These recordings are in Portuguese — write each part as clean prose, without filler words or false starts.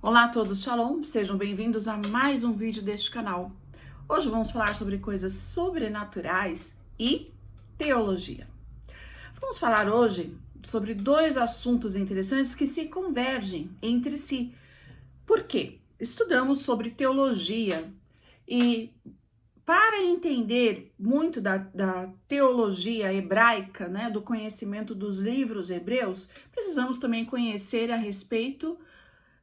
Olá a todos, Shalom, sejam bem-vindos a mais um vídeo deste canal. Hoje vamos falar sobre coisas sobrenaturais e teologia. Vamos falar hoje sobre dois assuntos interessantes que se convergem entre si. Por quê? Estudamos sobre teologia e para entender muito da teologia hebraica, né, do conhecimento dos livros hebreus, precisamos também conhecer a respeito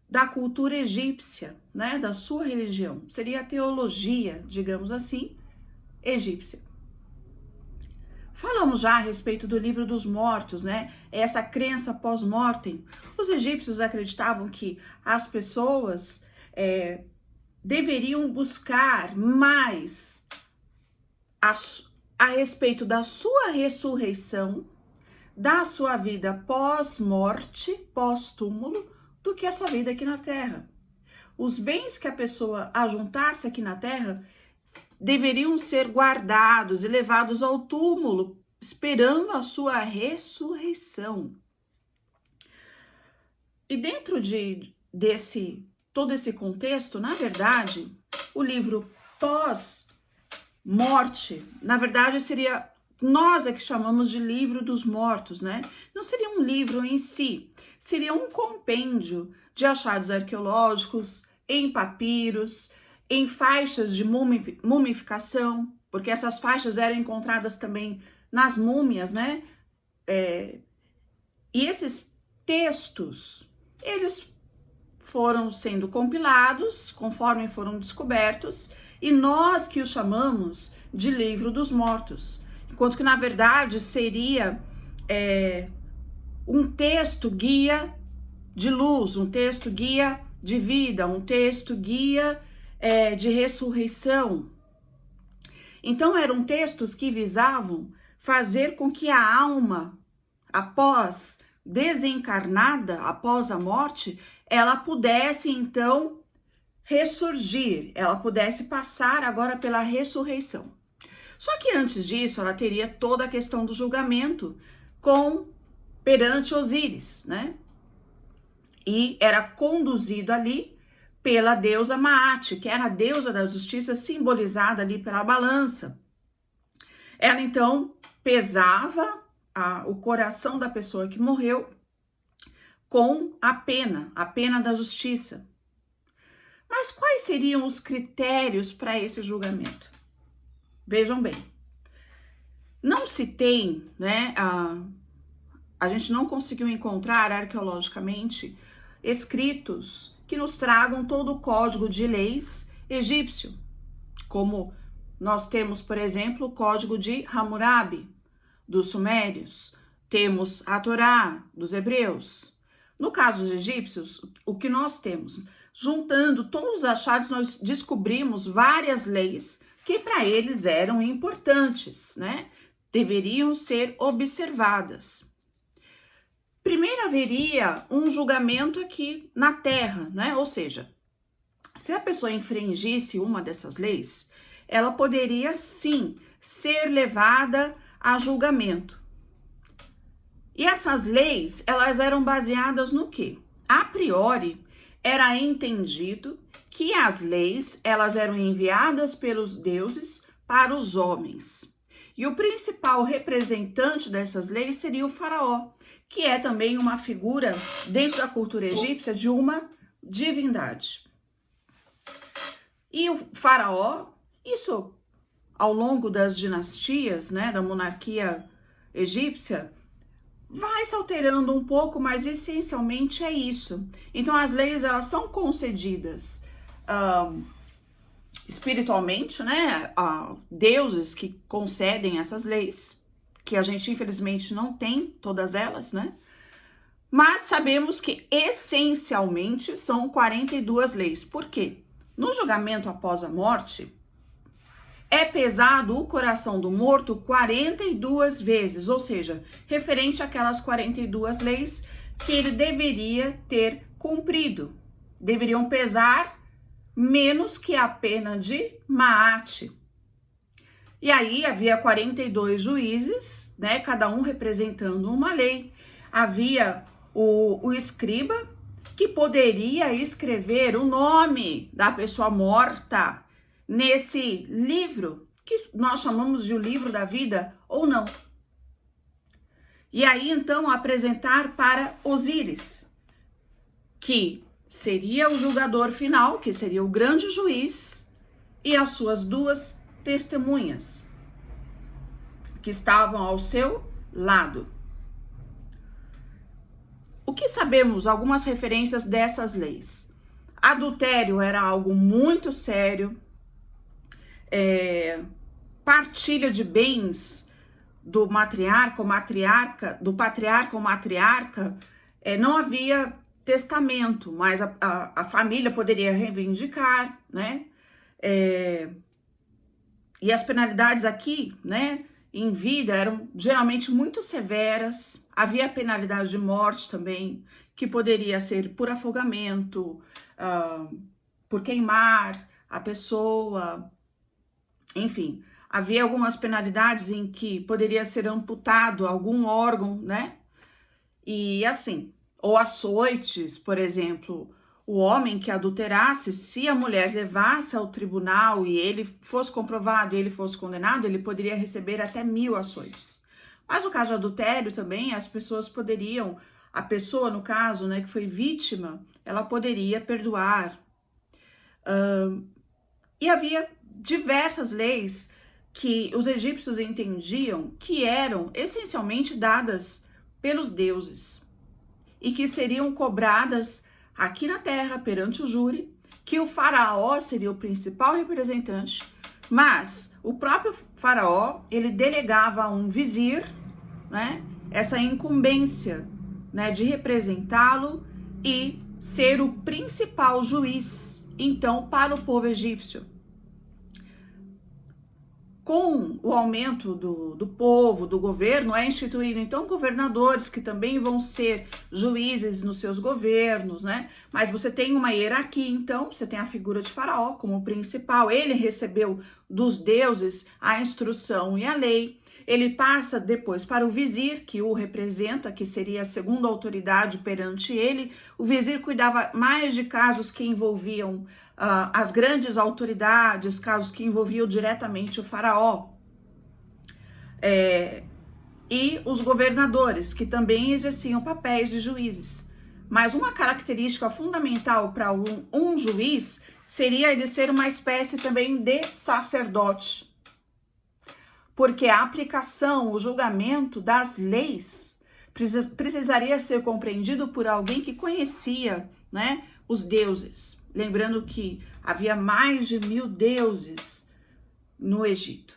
da cultura egípcia, né, da sua religião. Seria a teologia, digamos assim, egípcia. Falamos já a respeito do livro dos mortos, né? Essa crença pós-mortem. Os egípcios acreditavam que as pessoas deveriam buscar mais a respeito da sua ressurreição, da sua vida pós-morte, pós-túmulo, do que a sua vida aqui na Terra. Os bens que a pessoa ajuntasse aqui na Terra deveriam ser guardados e levados ao túmulo, esperando a sua ressurreição. E dentro todo esse contexto, na verdade, o livro pós-morte, na verdade, seria, nós é que chamamos de livro dos mortos, né? Não seria um livro em si, seria um compêndio de achados arqueológicos, em papiros, em faixas de mumificação, porque essas faixas eram encontradas também nas múmias, né? E esses textos, eles foram sendo compilados conforme foram descobertos, e nós que os chamamos de livro dos mortos, enquanto que na verdade seria um texto guia de luz, um texto guia de vida, um texto guia de ressurreição. Então eram textos que visavam fazer com que a alma, após desencarnada, após a morte, ela pudesse então ressurgir, ela pudesse passar agora pela ressurreição. Só que antes disso, ela teria toda a questão do julgamento perante Osíris, né? E era conduzido ali pela deusa Maat, que era a deusa da justiça, simbolizada ali pela balança. Ela então pesava o coração da pessoa que morreu com a pena da justiça. Mas quais seriam os critérios para esse julgamento? Vejam bem, não se tem, né, a gente não conseguiu encontrar arqueologicamente escritos que nos tragam todo o código de leis egípcio, como nós temos, por exemplo, o código de Hammurabi, dos sumérios, temos a Torá, dos hebreus. No caso dos egípcios, o que nós temos? Juntando todos os achados, nós descobrimos várias leis que para eles eram importantes, né? Deveriam ser observadas. Primeiro haveria um julgamento aqui na Terra, né? Ou seja, se a pessoa infringisse uma dessas leis, ela poderia sim ser levada a julgamento. E essas leis, elas eram baseadas no quê? A priori, era entendido que as leis, elas eram enviadas pelos deuses para os homens. E o principal representante dessas leis seria o faraó, que é também uma figura dentro da cultura egípcia de uma divindade. E o faraó, isso ao longo das dinastias, né, da monarquia egípcia, vai se alterando um pouco, mas essencialmente é isso. Então as leis, elas são concedidas espiritualmente, né, a deuses que concedem essas leis, que a gente infelizmente não tem todas elas, né? Mas sabemos que essencialmente são 42 leis. Por quê? No julgamento após a morte, é pesado o coração do morto 42 vezes, ou seja, referente àquelas 42 leis que ele deveria ter cumprido. Deveriam pesar menos que a pena de Maat. E aí havia 42 juízes, né, cada um representando uma lei. Havia o escriba, que poderia escrever o nome da pessoa morta nesse livro, que nós chamamos de o livro da vida, ou não. E aí, então, apresentar para Osíris, que seria o julgador final, que seria o grande juiz, e as suas duas testemunhas, que estavam ao seu lado. O que sabemos? Algumas referências dessas leis. Adultério era algo muito sério. Partilha de bens do matriarca ou matriarca, do patriarca ou matriarca, não havia testamento, mas a família poderia reivindicar, né? E as penalidades aqui, né, em vida, eram geralmente muito severas. Havia a penalidade de morte também, que poderia ser por afogamento, por queimar a pessoa, enfim. Havia algumas penalidades em que poderia ser amputado algum órgão, né? E assim, ou açoites, por exemplo, o homem que adulterasse, se a mulher levasse ao tribunal e ele fosse comprovado e ele fosse condenado, ele poderia receber até 1000 açoites. Mas no caso de adultério também, as pessoas poderiam, a pessoa, no caso, né, que foi vítima, ela poderia perdoar. E havia diversas leis que os egípcios entendiam que eram essencialmente dadas pelos deuses e que seriam cobradas aqui na terra perante o júri, que o faraó seria o principal representante, mas o próprio faraó, ele delegava a um vizir, né, essa incumbência, né, de representá-lo e ser o principal juiz, então, para o povo egípcio. Com o aumento do povo, do governo, é instituído, então, governadores que também vão ser juízes nos seus governos, né? Mas você tem uma hierarquia, então, você tem a figura de faraó como principal. Ele recebeu dos deuses a instrução e a lei. Ele passa depois para o vizir, que o representa, que seria a segunda autoridade perante ele. O vizir cuidava mais de casos que envolviam as grandes autoridades, casos que envolviam diretamente o faraó. E os governadores, que também exerciam papéis de juízes. Mas uma característica fundamental para um juiz seria ele ser uma espécie também de sacerdote. Porque a aplicação, o julgamento das leis precisaria ser compreendido por alguém que conhecia, né, os deuses. Lembrando que havia mais de 1000 deuses no Egito.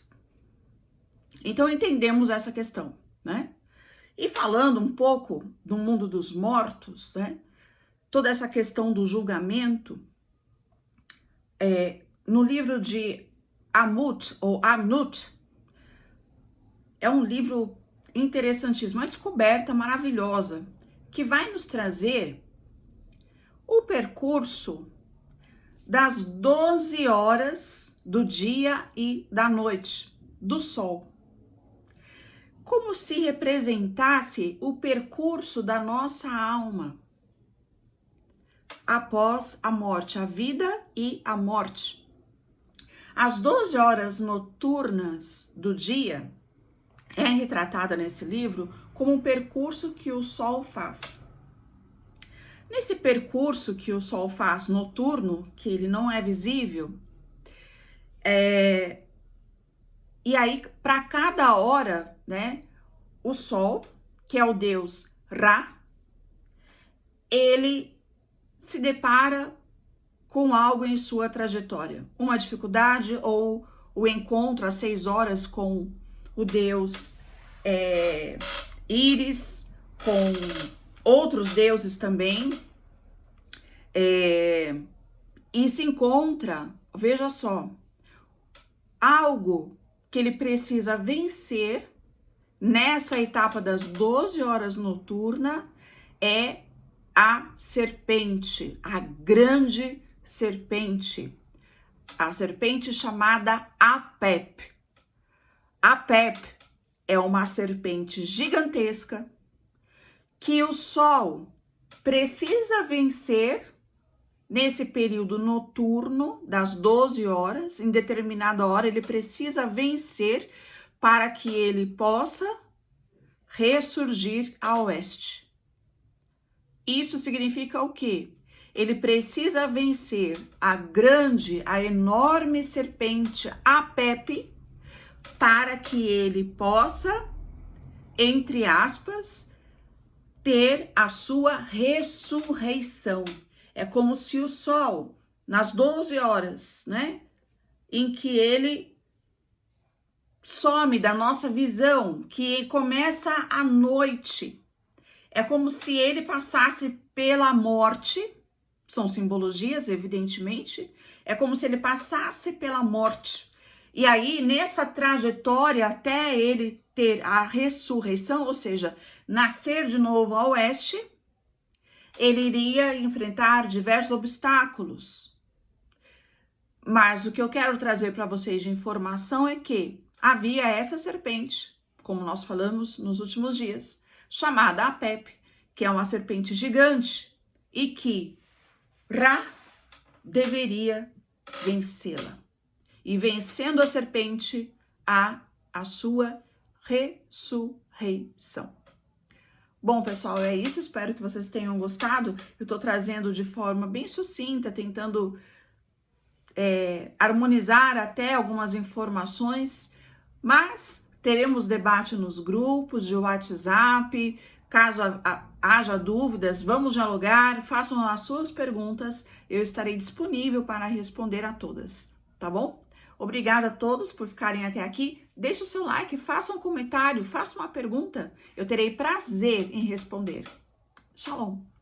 Então entendemos essa questão, né? E falando um pouco do mundo dos mortos, né? Toda essa questão do julgamento, no livro de Amut, ou Amnut, é um livro interessantíssimo, uma descoberta maravilhosa, que vai nos trazer o percurso das 12 horas do dia e da noite, do sol. Como se representasse o percurso da nossa alma após a morte, a vida e a morte. As 12 horas noturnas do dia é retratada nesse livro como um percurso que o sol faz. Nesse percurso que o sol faz noturno, que ele não é visível, e aí para cada hora, né, o sol, que é o deus Ra, ele se depara com algo em sua trajetória, uma dificuldade ou o encontro às 6 horas com o deus Íris, com outros deuses também, e se encontra, veja só, algo que ele precisa vencer nessa etapa das 12 horas noturna é a serpente, a grande serpente, a serpente chamada Apep. Apep é uma serpente gigantesca que o sol precisa vencer nesse período noturno das 12 horas, em determinada hora ele precisa vencer para que ele possa ressurgir a oeste. Isso significa o quê? Ele precisa vencer a enorme serpente Apep para que ele possa, entre aspas, ter a sua ressurreição. É como se o sol, nas 12 horas, né, em que ele some da nossa visão, que começa a noite, é como se ele passasse pela morte, são simbologias, evidentemente, é como se ele passasse pela morte. E aí, nessa trajetória até ele ter a ressurreição, ou seja, nascer de novo a oeste, ele iria enfrentar diversos obstáculos. Mas o que eu quero trazer para vocês de informação é que havia essa serpente, como nós falamos nos últimos dias, chamada Apep, que é uma serpente gigante e que Ra deveria vencê-la. E vencendo a serpente, há a sua ressurreição. Bom, pessoal, é isso. Espero que vocês tenham gostado. Eu estou trazendo de forma bem sucinta, tentando harmonizar até algumas informações, mas teremos debate nos grupos de WhatsApp. Caso haja dúvidas, vamos dialogar, façam as suas perguntas. Eu estarei disponível para responder a todas, tá bom? Obrigada a todos por ficarem até aqui. Deixe o seu like, faça um comentário, faça uma pergunta. Eu terei prazer em responder. Shalom!